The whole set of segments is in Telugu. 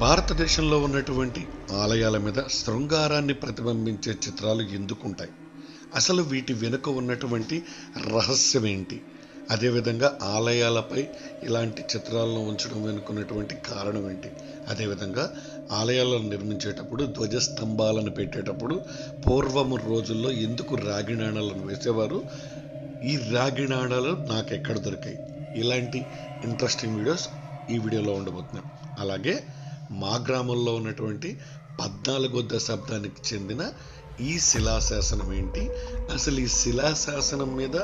భారతదేశంలో ఉన్నటువంటి ఆలయాల మీద శృంగారాన్ని ప్రతిబింబించే చిత్రాలు ఎందుకుంటాయి? అసలు వీటి వెనుక ఉన్నటువంటి రహస్యం ఏంటి? అదేవిధంగా ఆలయాలపై ఇలాంటి చిత్రాలను ఉంచడం వెనుకున్నటువంటి కారణం ఏంటి? అదేవిధంగా ఆలయాలను నిర్మించేటప్పుడు ధ్వజస్తంభాలను పెట్టేటప్పుడు పూర్వము రోజుల్లో ఎందుకు రాగి నాణాలను వేసేవారు? ఈ రాగి నాణాలు నాకు ఎక్కడ దొరికాయి? ఇలాంటి ఇంట్రెస్టింగ్ వీడియోస్ ఈ వీడియోలో ఉండబోతున్నాయి. అలాగే మా గ్రామంలో ఉన్నటువంటి 14వ దశాబ్దానికి చెందిన ఈ శిలాశాసనం ఏంటి, అసలు ఈ శిలాశాసనం మీద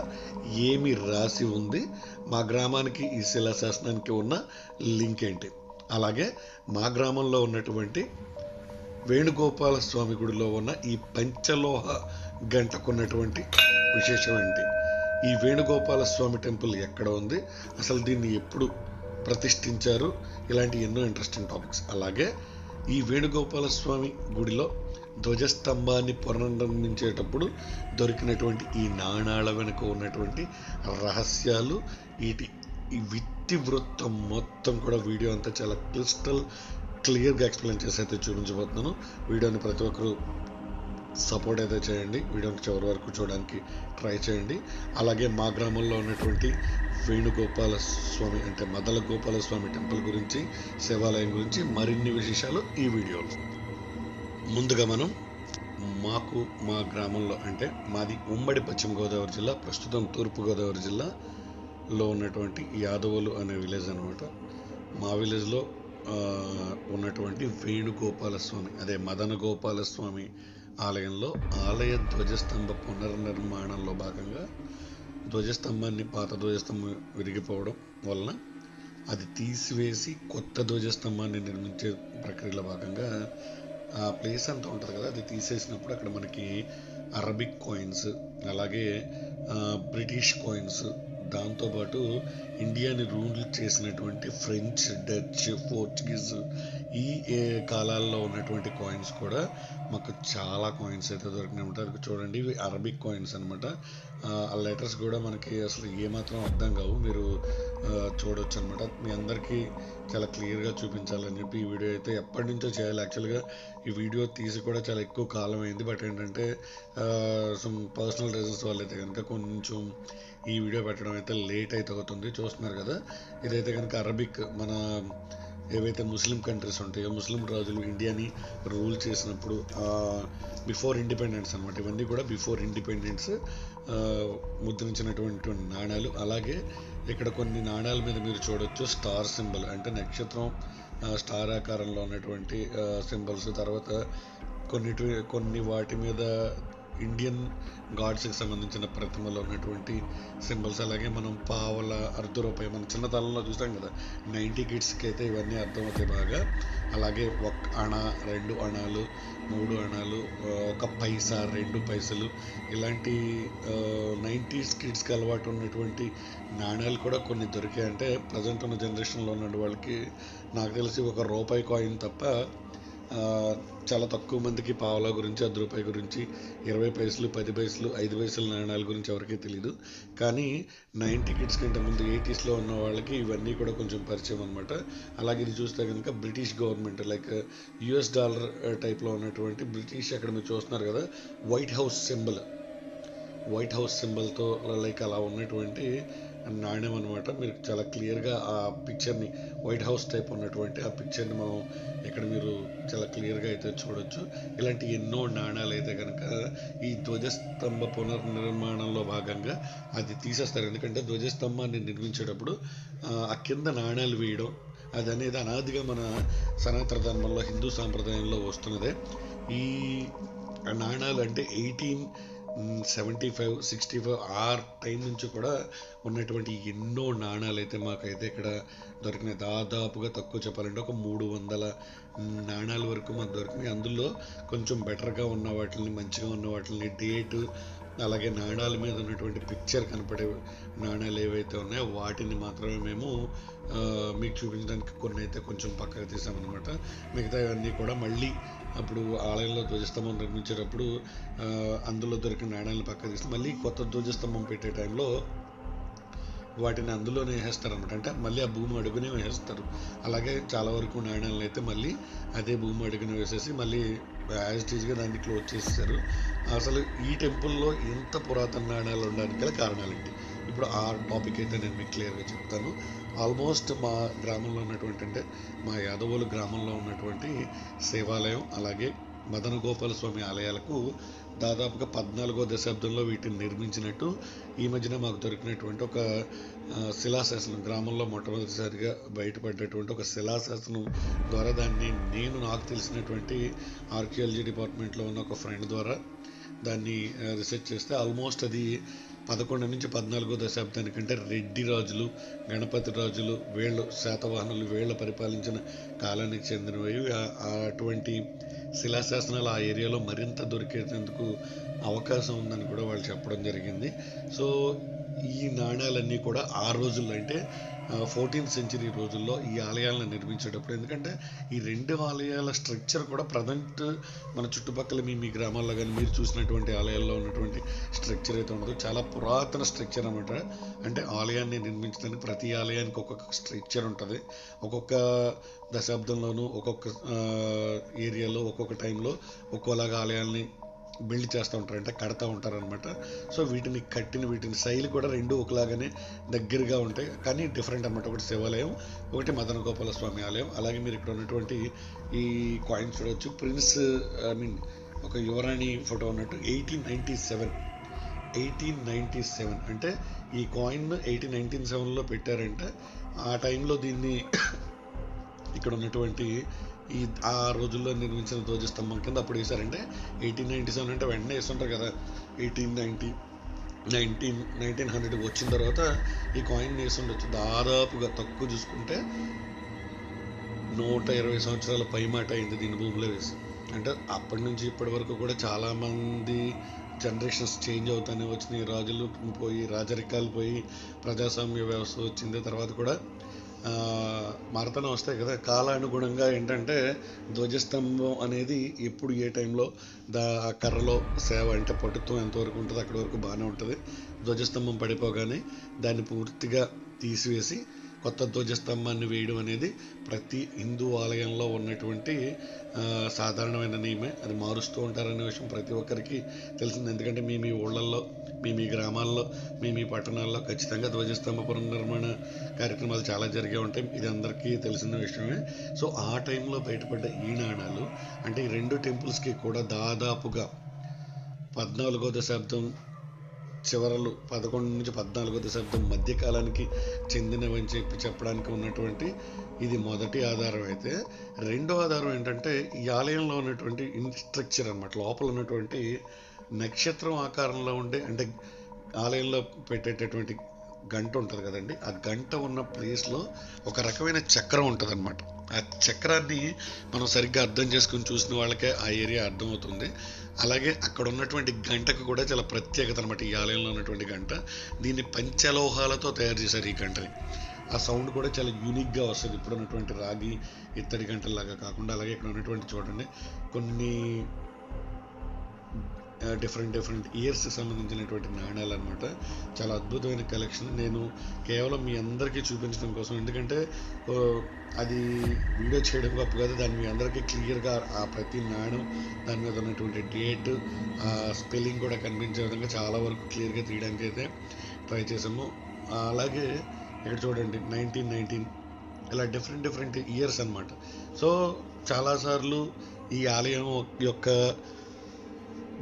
ఏమి రాసి ఉంది, మా గ్రామానికి ఈ శిలాశాసనానికి ఉన్న లింక్ ఏంటి, అలాగే మా గ్రామంలో ఉన్నటువంటి వేణుగోపాల స్వామి గుడిలో ఉన్న ఈ పంచలోహ గంటకున్నటువంటి విశేషం ఏంటి, ఈ వేణుగోపాల స్వామి టెంపుల్ ఎక్కడ ఉంది, అసలు దీన్ని ఎప్పుడు ప్రతిష్ఠించారు, ఇలాంటి ఎన్నో ఇంట్రెస్టింగ్ టాపిక్స్. అలాగే ఈ వేణుగోపాల స్వామి గుడిలో ధ్వజస్తంభాన్ని పునర్నిర్మించేటప్పుడు దొరికినటువంటి ఈ నాణాల వెనుక ఉన్నటువంటి రహస్యాలు, ఈ ఇతివృత్తం మొత్తం కూడా వీడియో అంతా చాలా క్లియర్గా ఎక్స్ప్లెయిన్ చేసి అయితే చూపించబోతున్నాను. వీడియోని ప్రతి ఒక్కరు సపోర్ట్ అయితే చేయండి, వీడియోని చివరి వరకు చూడడానికి ట్రై చేయండి. అలాగే మా గ్రామంలో ఉన్నటువంటి వేణుగోపాల స్వామి అంటే మదల గోపాల స్వామి టెంపుల్ గురించి, శివాలయం గురించి మరిన్ని విశేషాలు ఈ వీడియోలో. ముందుగా మనం మా గ్రామంలో అంటే మాది ఉమ్మడి పశ్చిమ గోదావరి జిల్లా, ప్రస్తుతం తూర్పుగోదావరి జిల్లాలో ఉన్నటువంటి యాదవులు అనే విలేజ్ అనమాట. మా విలేజ్లో ఉన్నటువంటి వేణుగోపాల స్వామి అదే మదన గోపాల స్వామి ఆలయంలో ఆలయ ధ్వజస్తంభ పునర్నిర్మాణంలో భాగంగా ధ్వజస్తంభాన్ని పాత ధ్వజస్తంభం విరిగిపోవడం వలన అది తీసివేసి కొత్త ధ్వజస్తంభాన్ని నిర్మించే ప్రక్రియలో భాగంగా ఆ ప్లేస్ అంతా ఉంటుంది కదా, అది తీసేసినప్పుడు అక్కడ మనకి అరబిక్ కాయిన్స్, అలాగే బ్రిటిష్ కాయిన్స్, దాంతోపాటు ఇండియాని రూల్ చేసినటువంటి ఫ్రెంచ్, డచ్, పోర్చుగీస్ ఈ కాలాల్లో ఉన్నటువంటి కాయిన్స్ కూడా మాకు చాలా కాయిన్స్ అయితే దొరికినాయి అనమాట. అది చూడండి, ఇవి అరబిక్ కాయిన్స్ అనమాట. ఆ లెటర్స్ కూడా మనకి అసలు ఏమాత్రం అర్థం కావు, మీరు చూడొచ్చు అనమాట. మీ అందరికీ చాలా క్లియర్గా చూపించాలని చెప్పి ఈ వీడియో అయితే ఎప్పటి నుంచో చేయాలి. యాక్చువల్గా ఈ వీడియో తీసి కూడా చాలా ఎక్కువ కాలం అయింది, బట్ ఏంటంటే సమ్ పర్సనల్ రీజన్స్ వల్ల అయితే కనుక కొంచెం ఈ వీడియో పెట్టడం అయితే లేట్ అయితే అవుతుంది. చూస్తున్నారు కదా, ఇదైతే కనుక అరబిక్, మన ఏవైతే ముస్లిం కంట్రీస్ ఉంటాయో, ముస్లిం రాజులు ఇండియాని రూల్ చేసినప్పుడు బిఫోర్ ఇండిపెండెన్స్ అనమాట. ఇవన్నీ కూడా బిఫోర్ ఇండిపెండెన్స్ ముద్రించినటువంటి నాణాలు. అలాగే ఇక్కడ కొన్ని నాణాల మీద మీరు చూడొచ్చు స్టార్ సింబల్ అంటే నక్షత్రం, స్టార్ ఆకారంలో ఉన్నటువంటి సింబల్స్. తర్వాత కొన్ని వాటి మీద ఇండియన్ గాడ్స్కి సంబంధించిన ప్రతిమలో ఉన్నటువంటి సింబల్స్. అలాగే మనం పావల, ₹1 మన చిన్నతనంలో చూసాం కదా, 90 కిడ్స్కి అయితే ఇవన్నీ అర్థమవుతాయి బాగా. అలాగే 1 అణ, 2 అణాలు, 3 అణాలు, 1 పైసా, 2 పైసలు, ఇలాంటి 90s కిడ్స్కి అలవాటు ఉన్నటువంటి నాణ్యాలు కూడా కొన్ని దొరికాయి. అంటే ప్రజెంట్ ఉన్న జనరేషన్లో ఉన్న వాళ్ళకి నాకు తెలిసి ₹1 కాయిన్ తప్ప చాలా తక్కువ మందికి పావలా గురించి, ₹1 గురించి, 20 పైసలు, 10 పైసలు, 5 పైసల నాణాల గురించి ఎవరికీ తెలియదు. కానీ 90 కిడ్స్ కంటే ముందు 80స్లో ఉన్న వాళ్ళకి ఇవన్నీ కూడా కొంచెం పరిచయం అనమాట. అలాగే ఇది చూస్తే కనుక British government like US dollar టైప్లో ఉన్నటువంటి బ్రిటిష్, అక్కడ మీరు చూస్తున్నారు కదా వైట్ హౌస్ సింబల్తో లైక్ అలా ఉన్నటువంటి నాణ్యం అనమాట. మీరు చాలా క్లియర్గా ఆ పిక్చర్ని, వైట్ హౌస్ టైప్ ఉన్నటువంటి ఆ పిక్చర్ని మనం ఇక్కడ మీరు చాలా క్లియర్గా అయితే చూడొచ్చు. ఇలాంటి ఎన్నో నాణ్యాలు అయితే కనుక ఈ ధ్వజస్తంభ పునర్నిర్మాణంలో భాగంగా అది తీసేస్తారు. ఎందుకంటే ధ్వజస్తంభాన్ని నిర్మించేటప్పుడు ఆ కింద నాణ్యాలు వేయడం అది అనేది అనాదిగా మన సనాతన ధర్మంలో, హిందూ సాంప్రదాయంలో వస్తున్నదే. ఈ నాణ్యాలు అంటే 1875, 65 ఆ టైం నుంచి కూడా ఉన్నటువంటి ఎన్నో నాణాలు అయితే మాకైతే ఇక్కడ దొరికినాయి. దాదాపుగా తక్కువ చెప్పాలంటే ఒక 300 నాణాల వరకు మాకు దొరికినాయి. అందులో కొంచెం బెటర్గా ఉన్న వాటిని, మంచిగా ఉన్న వాటిని, డేటు, అలాగే నాణాల మీద ఉన్నటువంటి పిక్చర్ కనపడే నాణాలు ఏవైతే ఉన్నాయో వాటిని మాత్రమే మేము మీకు చూపించడానికి కొన్ని అయితే కొంచెం పక్కకు తీసామన్నమాట. మిగతా ఇవన్నీ కూడా మళ్ళీ అప్పుడు ఆలయంలో ధ్వజస్తంభం నిర్మించేటప్పుడు అందులో దొరికిన నాణాలను పక్కకు తీసి మళ్ళీ కొత్త ధ్వజస్తంభం పెట్టే టైంలో వాటిని అందులోనే వేసేస్తారనమాట. అంటే మళ్ళీ ఆ భూమి అడుగునే వేసేస్తారు. అలాగే చాలా వరకు నాణ్యాలను అయితే మళ్ళీ అదే భూమి అడుగున వేసేసి మళ్ళీ యాజ్ ఇట్ ఈజ్గా దాన్ని క్లోజ్ చేసేసారు. అసలు ఈ టెంపుల్లో ఎంత పురాతన నాణ్యాలు ఉండడానికి గల కారణాలేంటి, ఇప్పుడు ఆ టాపిక్ అయితే నేను మీకు క్లియర్గా చెప్తాను. ఆల్మోస్ట్ మా గ్రామంలో ఉన్నటువంటి, అంటే మా యాదవులు గ్రామంలో ఉన్నటువంటి శివాలయం అలాగే మదన గోపాల స్వామి ఆలయాలకు దాదాపుగా 14వ దశాబ్దంలో వీటిని నిర్మించినట్టు ఈ మధ్యన మాకు దొరికినటువంటి ఒక శిలాశాసనం, గ్రామంలో మొట్టమొదటిసారిగా బయటపడ్డటువంటి ఒక శిలాశాసనం ద్వారా దాన్ని నాకు తెలిసినటువంటి ఆర్కియాలజీ డిపార్ట్మెంట్లో ఉన్న ఒక ఫ్రెండ్ ద్వారా దాన్ని రీసెర్చ్ చేస్తే ఆల్మోస్ట్ అది 11 నుంచి 14వ దశాబ్దానికంటే రెడ్డి రాజులు, గణపతి రాజులు, వీళ్ళు శాతవాహనులు వీళ్ళ పరిపాలించిన కాలానికి చెందినవి. అటువంటి శిలాశాసనాలు ఆ ఏరియాలో మరింత దొరికేందుకు అవకాశం ఉందని కూడా వాళ్ళు చెప్పడం జరిగింది. సో ఈ నాణ్యాలన్నీ కూడా ఆ రోజుల్లో, అంటే 14th సెంచరీ రోజుల్లో ఈ ఆలయాలను నిర్మించేటప్పుడు, ఎందుకంటే ఈ రెండు ఆలయాల స్ట్రక్చర్ కూడా ప్రజెంట్ మన చుట్టుపక్కల మీ గ్రామాల్లో కానీ మీరు చూసినటువంటి ఆలయాల్లో ఉన్నటువంటి స్ట్రక్చర్ అయితే ఉండదు. చాలా పురాతన స్ట్రక్చర్ అన్నమాట. అంటే ఆలయాన్ని నిర్మించడానికి ప్రతి ఆలయానికి ఒక్కొక్క స్ట్రక్చర్ ఉంటుంది. ఒక్కొక్క దశాబ్దంలోనూ ఒక్కొక్క ఏరియాలో ఒక్కొక్క టైంలో ఒక్కోలాగా ఆలయాల్ని బిల్డ్ చేస్తూ ఉంటారు, అంటే కడతా ఉంటారనమాట. సో వీటిని శైలి కూడా రెండు ఒకలాగానే దగ్గరగా ఉంటాయి, కానీ డిఫరెంట్ అనమాట. ఒకటి శివాలయం, ఒకటి మదన గోపాల స్వామి ఆలయం. అలాగే మీరు ఇక్కడ ఉన్నటువంటి ఈ కాయిన్ చూడవచ్చు, ఒక యువరాణి ఫోటో ఉన్నట్టు 1897 అంటే ఈ కాయిన్ 1897లో పెట్టారంటే ఆ టైంలో దీన్ని ఇక్కడ ఉన్నటువంటి ఆ రోజుల్లో నిర్మించిన ధ్వజస్తంభం కింద అప్పుడు వేశారంటే 1897 అంటే వెంటనే వేస్తుంటారు కదా. 1900 వచ్చిన తర్వాత ఈ కాయిన్ వేసి ఉండొచ్చు. దాదాపుగా తక్కువ చూసుకుంటే 120 సంవత్సరాల పైమాట అయింది దీని భూమిలో వేసి. అంటే అప్పటి నుంచి ఇప్పటి వరకు కూడా చాలామంది జనరేషన్స్ చేంజ్ అవుతానే వచ్చినాయి. రాజులు పోయి, రాజరికాలు పోయి, ప్రజాస్వామ్య వ్యవస్థ వచ్చింది. తర్వాత కూడా మారుతూనే వస్తాయి కదా. కాలానుగుణంగా ఏంటంటే ధ్వజస్తంభం అనేది ఎప్పుడు ఏ టైంలో ఆ కర్రలో సేవ, అంటే పటుత్వం ఎంతవరకు ఉంటుందో అక్కడి వరకు బాగానే ఉంటుంది. ధ్వజస్తంభం పడిపోగానే దాన్ని పూర్తిగా తీసివేసి కొత్త ధ్వజస్తంభాన్ని వేయడం అనేది ప్రతి హిందూ ఆలయంలో ఉన్నటువంటి సాధారణమైన నియమే. అది మారుస్తూ ఉంటారనే విషయం ప్రతి ఒక్కరికి తెలిసింది. ఎందుకంటే మీ ఊళ్ళల్లో, మీ గ్రామాల్లో, మీ పట్టణాల్లో ఖచ్చితంగా ధ్వజస్తంభ పునర్నిర్మాణ కార్యక్రమాలు చాలా జరిగే ఉంటాయి. ఇది అందరికీ తెలిసిన విషయమే. సో ఆ టైంలో బయటపడ్డ ఈ నాణాలు, అంటే ఈ రెండు టెంపుల్స్కి కూడా దాదాపుగా 14వ దశాబ్దం చివరలు 11 నుంచి 14వ దశాబ్దం మధ్యకాలానికి చెందినవని చెప్పడానికి ఉన్నటువంటి ఇది మొదటి ఆధారం. అయితే రెండో ఆధారం ఏంటంటే ఈ ఆలయంలో ఉన్నటువంటి స్ట్రక్చర్ అన్నమాట. లోపల ఉన్నటువంటి నక్షత్రం ఆకారంలో ఉండే, అంటే ఆలయంలో పెట్టేటటువంటి గంట ఉంటుంది కదండి, ఆ గంట ఉన్న ప్లేస్లో ఒక రకమైన చక్రం ఉంటుంది అనమాట. ఆ చక్రాన్ని మనం సరిగ్గా అర్థం చేసుకుని చూసిన వాళ్ళకే ఆ ఏరియా అర్థమవుతుంది. అలాగే అక్కడ ఉన్నటువంటి గంటకు కూడా చాలా ప్రత్యేకత అనమాట. ఈ ఆలయంలో ఉన్నటువంటి గంట, దీన్ని పంచలోహాలతో తయారు చేశారు ఈ గంటని. ఆ సౌండ్ కూడా చాలా యూనిక్గా వస్తుంది, ఇప్పుడు ఉన్నటువంటి రాగి ఇత్తడి గంటల్లాగా కాకుండా. అలాగే ఇక్కడ ఉన్నటువంటి చూడండి కొన్ని డిఫరెంట్ ఇయర్స్కి సంబంధించినటువంటి నాణ్యాలు అనమాట. చాలా అద్భుతమైన కలెక్షన్. నేను కేవలం మీ అందరికీ చూపించడం కోసం, ఎందుకంటే అది వీడియో చేయడం గొప్ప కాదు, దాన్ని మీ అందరికీ క్లియర్గా ఆ ప్రతి నాణ్యం, దాని మీద ఉన్నటువంటి డేట్, ఆ స్పెల్లింగ్ కూడా కనిపించే విధంగా చాలా వరకు క్లియర్గా తీయడానికి అయితే ట్రై చేసాము. అలాగే ఇక్కడ చూడండి 1919 ఇలా డిఫరెంట్ ఇయర్స్ అనమాట. సో చాలాసార్లు ఈ ఆలయం యొక్క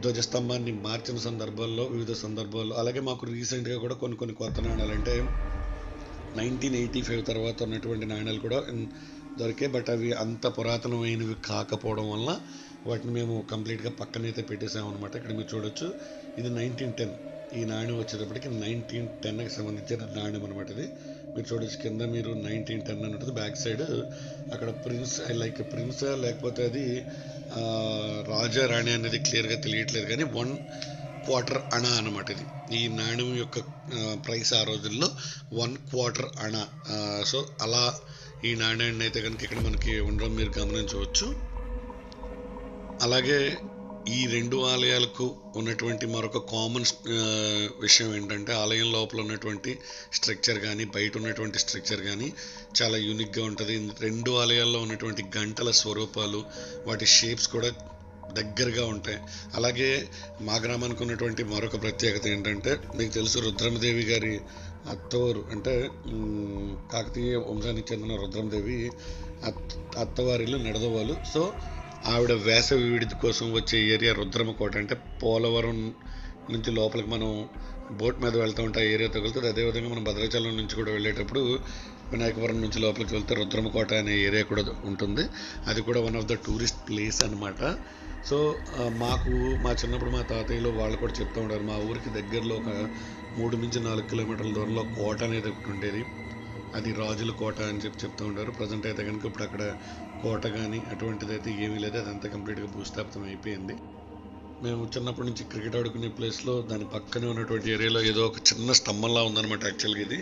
ధ్వజస్తంభాన్ని మార్చిన సందర్భాల్లో, వివిధ సందర్భాల్లో, అలాగే మాకు రీసెంట్గా కూడా కొన్ని కొత్త నాణ్యాలు, అంటే 1985 తర్వాత ఉన్నటువంటి నాణ్యాలు కూడా దొరికాయి. బట్ అవి అంత పురాతనమైనవి కాకపోవడం వల్ల వాటిని మేము కంప్లీట్గా పక్కనైతే పెట్టేసాము అనమాట. ఇక్కడ మీరు చూడొచ్చు, ఇది 1910. ఈ నాణ్యం వచ్చేటప్పటికి 1910కి సంబంధించిన నాణ్యం అనమాట. ఇది మీరు చూడొచ్చు, కింద మీరు 1910 అని ఉంటుంది. బ్యాక్ సైడ్ అక్కడ ప్రిన్స్ లేకపోతే అది రాజా రాణి అనేది క్లియర్గా తెలియట్లేదు, కానీ 1/4 అణా అనమాట. ఇది ఈ నాణ్యం యొక్క ప్రైస్ ఆ రోజుల్లో 1/4 అణా. సో అలా ఈ నాణ్యాన్ని అయితే కనుక ఇక్కడ మనకి ఉండడం మీరు గమనించవచ్చు. అలాగే ఈ రెండు ఆలయాలకు ఉన్నటువంటి మరొక కామన్ విషయం ఏంటంటే ఆలయం లోపల ఉన్నటువంటి స్ట్రక్చర్ కానీ బయట ఉన్నటువంటి స్ట్రక్చర్ కానీ చాలా యూనిక్గా ఉంటుంది. రెండు ఆలయాల్లో ఉన్నటువంటి గంటల స్వరూపాలు వాటి షేప్స్ కూడా దగ్గరగా ఉంటాయి. అలాగే మా గ్రామానికి ఉన్నటువంటి మరొక ప్రత్యేకత ఏంటంటే మీకు తెలుసు రుద్రమదేవి గారి అత్తవారు అంటే కాకతీయ వంశానికి చెందిన రుద్రమదేవి అత్తవారిలు నిడదవాళ్ళు. సో ఆవిడ వేసవి విడిది కోసం వచ్చే ఏరియా రుద్రమకోట. అంటే పోలవరం నుంచి లోపలికి మనం బోట్ మీద వెళ్తూ ఉంటే ఆ ఏరియా తగులుతుంది. అదేవిధంగా మనం భద్రాచలం నుంచి కూడా వెళ్ళేటప్పుడు వినాయకపురం నుంచి లోపలికి వెళ్తే రుద్రమకోట అనే ఏరియా కూడా ఉంటుంది. అది కూడా one of the tourist place అనమాట. సో మాకు మా చిన్నప్పుడు మా తాతయ్యలు వాళ్ళు కూడా చెప్తూ ఉంటారు, మా ఊరికి దగ్గరలో ఒక 3 నుంచి 4 కిలోమీటర్ల దూరంలో కోట అనేది ఒకటి ఉండేది, అది రాజుల కోట అని చెప్తూ ఉంటారు. ప్రజెంట్ అయితే కనుక ఇప్పుడు అక్కడ కోట కానీ అటువంటిది అయితే ఏమీ లేదు, అదంతా కంప్లీట్గా భూస్థాపితం అయిపోయింది. మేము చిన్నప్పటి నుంచి క్రికెట్ ఆడుకునే ప్లేస్లో దాని పక్కనే ఉన్నటువంటి ఏరియాలో ఏదో ఒక చిన్న స్తంభంలా ఉందన్నమాట. యాక్చువల్గా ఇది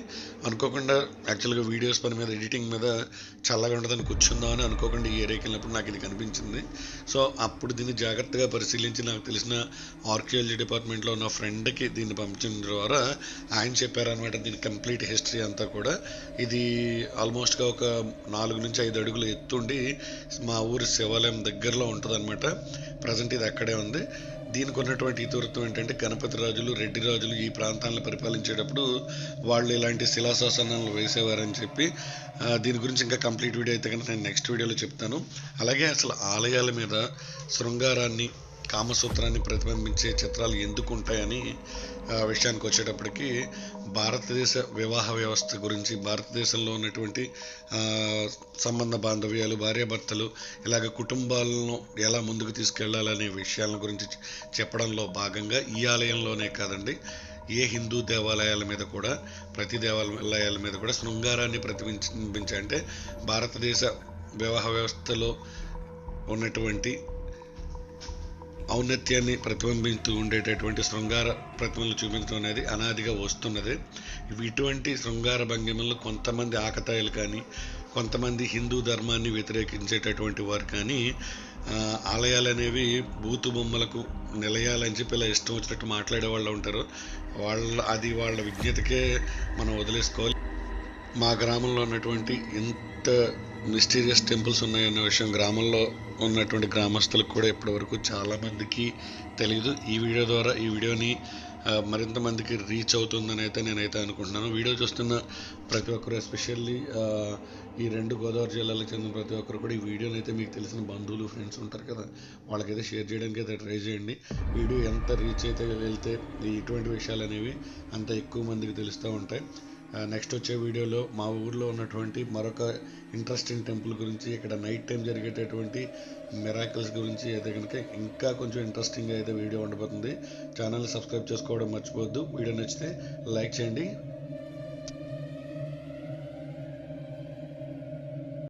అనుకోకుండా యాక్చువల్గా వీడియోస్ పని మీద ఎడిటింగ్ మీద చల్లగా ఉండదని కూర్చుందామని అనుకోకుండా ఈ ఏరియాకి వెళ్ళినప్పుడు నాకు ఇది కనిపించింది. సో అప్పుడు దీన్ని జాగ్రత్తగా పరిశీలించి నాకు తెలిసిన ఆర్కియాలజీ డిపార్ట్మెంట్లో ఉన్న ఫ్రెండ్కి దీన్ని పంపించిన ద్వారా ఆయన చెప్పారనమాట దీని కంప్లీట్ హిస్టరీ అంతా కూడా. ఇది ఆల్మోస్ట్గా ఒక 4 నుంచి 5 అడుగులు ఎత్తుండి మా ఊరి శివాలయం దగ్గరలో ఉంటుంది అనమాట. ప్రజెంట్ ఇది అక్కడే ఉంది. దీనికి ఉన్నటువంటి ఇతివృత్తం ఏంటంటే గణపతి రాజులు, రెడ్డి రాజులు ఈ ప్రాంతాలను పరిపాలించేటప్పుడు వాళ్ళు ఇలాంటి శిలాశాసనాలు వేసేవారని చెప్పి దీని గురించి ఇంకా కంప్లీట్ వీడియో అయితే కనుక నేను నెక్స్ట్ వీడియోలో చెప్తాను. అలాగే అసలు ఆలయాల మీద శృంగారాన్ని, కామసూత్రాన్ని ప్రతిబింబించే చిత్రాలు ఎందుకు ఉంటాయని విషయానికి వచ్చేటప్పటికి భారతదేశ వివాహ వ్యవస్థ గురించి, భారతదేశంలో ఉన్నటువంటి సంబంధ బాంధవ్యాలు, భార్యాభర్తలు ఇలాగ కుటుంబాలను ఎలా ముందుకు తీసుకెళ్లాలనే విషయాల గురించి చెప్పడంలో భాగంగా ఈ ఆలయంలోనే కాదండి ఏ హిందూ దేవాలయాల మీద కూడా, ప్రతి దేవాలయాల మీద కూడా శృంగారాన్ని ప్రతిబింబించే అంటే భారతదేశ వివాహ వ్యవస్థలో ఉన్నటువంటి ఔన్నత్యాన్ని ప్రతిబింబిస్తూ ఉండేటటువంటి శృంగార ప్రతిమలు చూపించడం అనేది అనాదిగా వస్తున్నది. ఇటువంటి శృంగార భంగిమలు కొంతమంది ఆకతాయిలు కానీ, కొంతమంది హిందూ ధర్మాన్ని వ్యతిరేకించేటటువంటి వారు కానీ ఆలయాలు అనేవి బూతు బొమ్మలకు నిలయాలని చెప్పి ఇలా ఇష్టం వచ్చినట్టు మాట్లాడే వాళ్ళు ఉంటారు. అది వాళ్ళ విజ్ఞతకే మనం వదిలేసుకోవాలి. మా గ్రామంలో ఉన్నటువంటి ఎంత మిస్టీరియస్ టెంపుల్స్ ఉన్నాయన్న విషయం గ్రామంలో ఉన్నటువంటి గ్రామస్తులకు కూడా ఇప్పటివరకు చాలామందికి తెలియదు. ఈ వీడియో ద్వారా ఈ వీడియోని మరింత మందికి రీచ్ అవుతుందని అయితే నేనైతే అనుకుంటున్నాను. వీడియో చూస్తున్న ప్రతి ఒక్కరు, ఎస్పెషల్లీ ఈ 2 గోదావరి జిల్లాలకు చెందిన ప్రతి ఒక్కరు కూడా ఈ వీడియోని అయితే మీకు తెలిసిన బంధువులు, ఫ్రెండ్స్ ఉంటారు కదా, వాళ్ళకైతే షేర్ చేయడానికి అయితే ట్రై చేయండి. వీడియో ఎంత రీచ్ అయితే వెళ్తే ఇటువంటి విషయాలు అనేవి అంత ఎక్కువ మందికి తెలుస్తూ ఉంటాయి. నెక్స్ట్ వచ్చే వీడియోలో మా ఊర్లో ఉన్నటువంటి మరొక ఇంట్రెస్టింగ్ టెంపుల్ గురించి, ఇక్కడ నైట్ టైం జరిగేటటువంటి మిరాకిల్స్ గురించి అయితే కనుక ఇంకా కొంచెం ఇంట్రెస్టింగ్గా అయితే వీడియో ఉండబోతుంది. ఛానల్ని సబ్స్క్రైబ్ చేసుకోవడం మర్చిపోవద్దు. వీడియో నచ్చితే లైక్ చేయండి.